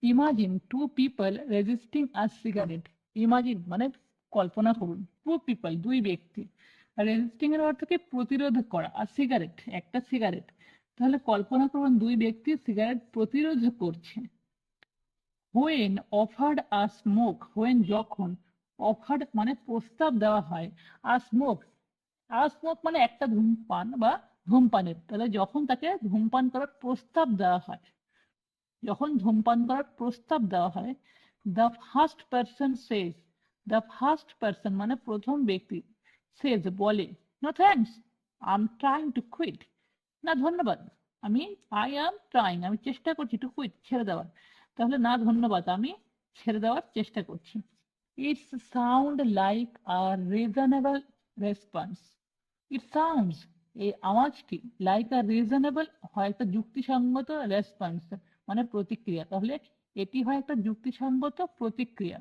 Imagine two people resisting আ cigarette. Imagine মানে কল্পনা করুন, two people দুই ব্যক্তি, রেজিস্টিং এর অর্থ কি প্রতিরোধ করা, আর সিগারেট একটা সিগারেট, তাহলে কল্পনা করুন দুই ব্যক্তি সিগারেট প্রতিরোধ করছে। When offered a smoke, when যখন, অফার্ড মানে প্রস্তাব দেওয়া হয়, আর স্মোক, আর স্মোক মানে একটা ধূমপান বা ধূমপানের, তাহলে যখন তাকে ধূমপান করার প্রস্তাব দেওয়া হয়, যখন ধূমপান করার প্রস্তাব দেওয়া হয়, the first person says, the first person মানে প্রথম ব্যক্তি, সেজ বলে, no thanks, I am trying to quit, না ধন্যবাদ, আই অ্যাম ট্রাইং আমি চেষ্টা করছি, টু কুইট ছেড়ে দেওয়ার, তাহলে না ধন্যবাদ আমি ছেড়ে দেওয়ার চেষ্টা করছি। It's sound like a reasonable response. It sounds এই আওয়াজটি লাইক আ রিজনেবল হয় একটা যুক্তিসঙ্গত রেসপন্স মানে প্রতিক্রিয়া, তাহলে এটি হয় একটা যুক্তিসঙ্গত প্রতিক্রিয়া।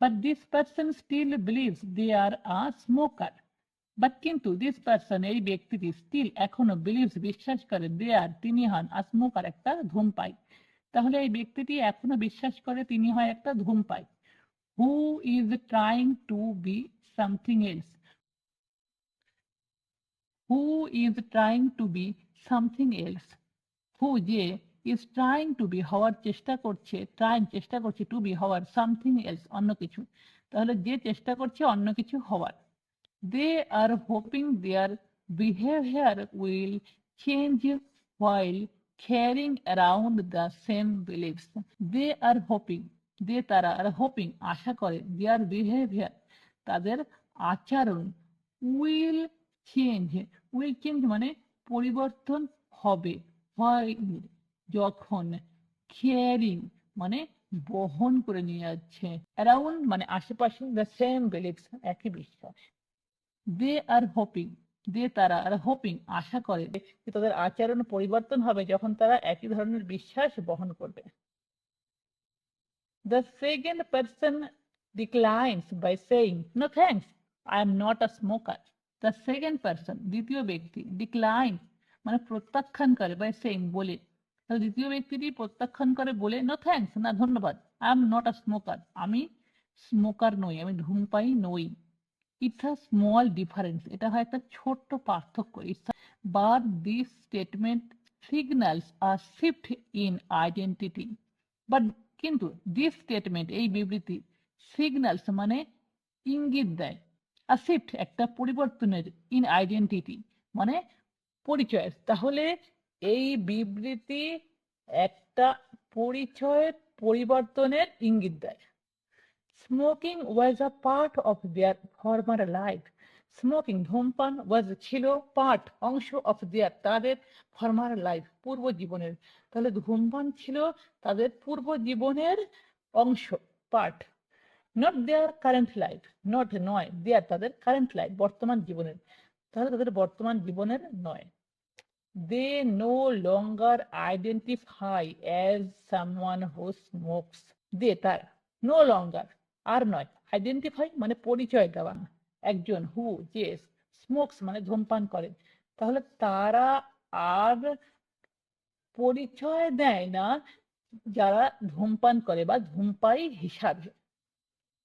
But this person still believes they are a smoker, but কিন্তু দিস পার্সন এই ব্যক্তিটি স্টিল এখনো বিলিভস বিশ্বাস করে, দে আর তিনি হন আ স্মোকার একটা ধূমপাই, তাহলে এই ব্যক্তিটি এখনো বিশ্বাস করে তিনি হয় একটা ধূমপাই। Who is trying to be something else, who is trying to be something else, who যে is trying to be হওয়ার চেষ্টা করছে, trying চেষ্টা করছে, to be হওয়ার, something else অন্য কিছু, তাহলে যে চেষ্টা করছে অন্য কিছু হওয়ার। they are hoping their behavior will change while carrying around the same beliefs, they are hoping, তারা আর hoping আশা করে, their behavior তাদের আচরণ, will change, মানে পরিবর্তন হবে, হয় যখন, ক্যারিং মানে বহন করে নিয়ে যাচ্ছে, অ্যারাউন্ড মানে আশেপাশে, দ্য সেম বিলিফস একই বিশ্বাস। দে আর হোপিং, তারা আর হোপিং আশা করে যে তাদের আচরণ পরিবর্তন হবে যখন তারা একই ধরনের বিশ্বাস বহন করবে। The second person declines by saying, no thanks, I am not a smoker. The second person দ্বিতীয় ব্যক্তি, decline মানে প্রত্যাখ্যান করে, by saying বলে, তাহলে দ্বিতীয় ব্যক্তিটি প্রত্যাখ্যান করে বলে, no thanks না ধন্যবাদ, I am not a smoker আমি স্মোকার নই, আমি ধূমপাই নই। It's a small difference, এটা হয় একটা ছোট্ট পার্থক্য, but this statement signals a shift in identity, but কিন্তু this statement এই বিবৃতি signals মানে ইঙ্গিত দেয়, a shift একটা পরিবর্তনের, in identity মানে পরিচয়, তাহলে এই বিবৃতি একটা পরিচয়ের পরিবর্তনের ইঙ্গিত দেয়। Smoking was a part of their former life, smoking ধূমপান ওয়াজ ছিল, পার্ট অংশ, অফ দেয়ার তাদের, ফরমার লাইফ পূর্ব জীবনের, তাহলে ধূমপান ছিল তাদের পূর্ব জীবনের অংশ, part, not there current life, not নয়, দেয়ার তাদের, কারেন্ট লাইফ বর্তমান জীবনের, তাহলে তাদের বর্তমান জীবনের নয়। They no longer identify as someone who smokes, they তারা, নো লঙ্গার আর নয়, আইডেন্টিফাই মানে পরিচয় দেওয়া, একজন, হু যে, স্মোকস মানে ধূমপান করে, তাহলে তারা আর পরিচয় দেয় না যারা ধূমপান করে বা ধূমপায়ী হিসাবে।